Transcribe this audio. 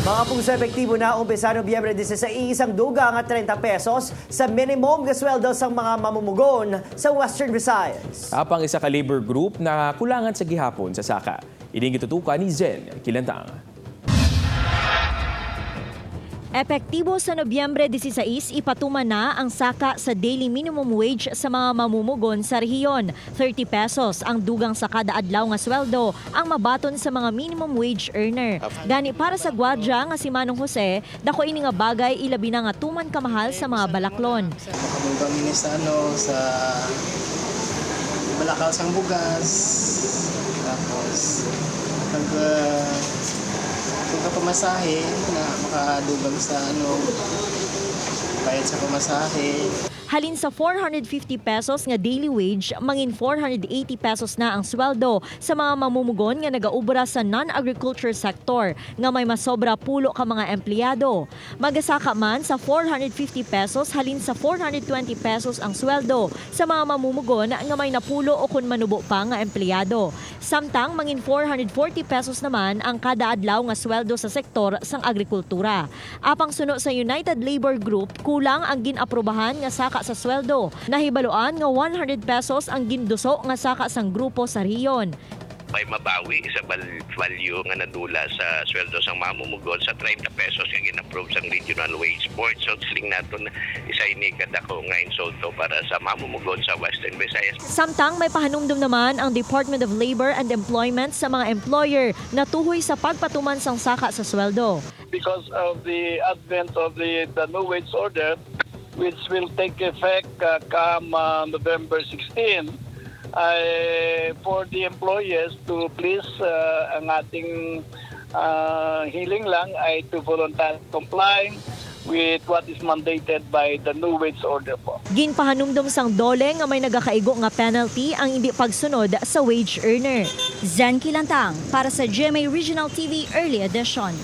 Mga puso epektibo na umpisa Nobyembre 16 isang dugang at 30 pesos sa minimum na sweldo sa mga mamumugon sa Western Visayas. Apang isa ka labor group na kulangan sa gihapon sa saka. Ining gitutukan ni Zen Kilantang. Epektibo sa Nobyembre 16, ipatuman na ang saka sa daily minimum wage sa mga mamumugon sa rehiyon. 30 pesos ang dugang sa kada adlaw nga sweldo ang mabaton sa mga minimum wage earner. Gani para sa gwardiya nga si Manong Jose, dako ini nga bagay ilabi na nga tuman kamahal sa mga balaklon. Makamubang ini sa sa balakaw sang bugas. Tapos pagkapamasahe na makadugang sa bayad sa pamasahe. Halin sa 450 pesos nga daily wage, mangin 480 pesos na ang sweldo sa mga mamumugon nga nagaubra sa non-agriculture sector nga may masobra pulo ka mga empleyado. Magasaka man sa 450 pesos halin sa 420 pesos ang sweldo sa mga mamumugon nga may napulo o kun manubo pa nga empleyado. Samtang mangin 440 pesos naman ang kada adlaw nga sweldo sa sektor sang agrikultura. Apang suno sa United Labor Group, kulang ang ginaprubahan nga saka sa sweldo. Nahibaluan nga 100 pesos ang ginduso nga saka sang grupo sa riyon. May mabawi sa value nga nadula sa sweldo sang mamumugon sa 30 pesos nga gin-approve sang Regional Wage Board. So siling naton isa ini kadako nga insulto para sa mamumugon sa Western Visayas. Samtang may pahanumdum naman ang Department of Labor and Employment sa mga employer na tuhoy sa pagpatuman sang saka sa sweldo. Because of the advent of the new wage order, which will take effect come November 16, for the employers to please ang ating hiling lang ay to voluntarily comply with what is mandated by the new wage order po. Ginpahanumdum sang dole nga may nagakaigo nga penalty ang hindi pagsunod sa wage earner. Zen Kilantang para sa GMA Regional TV Early Edition.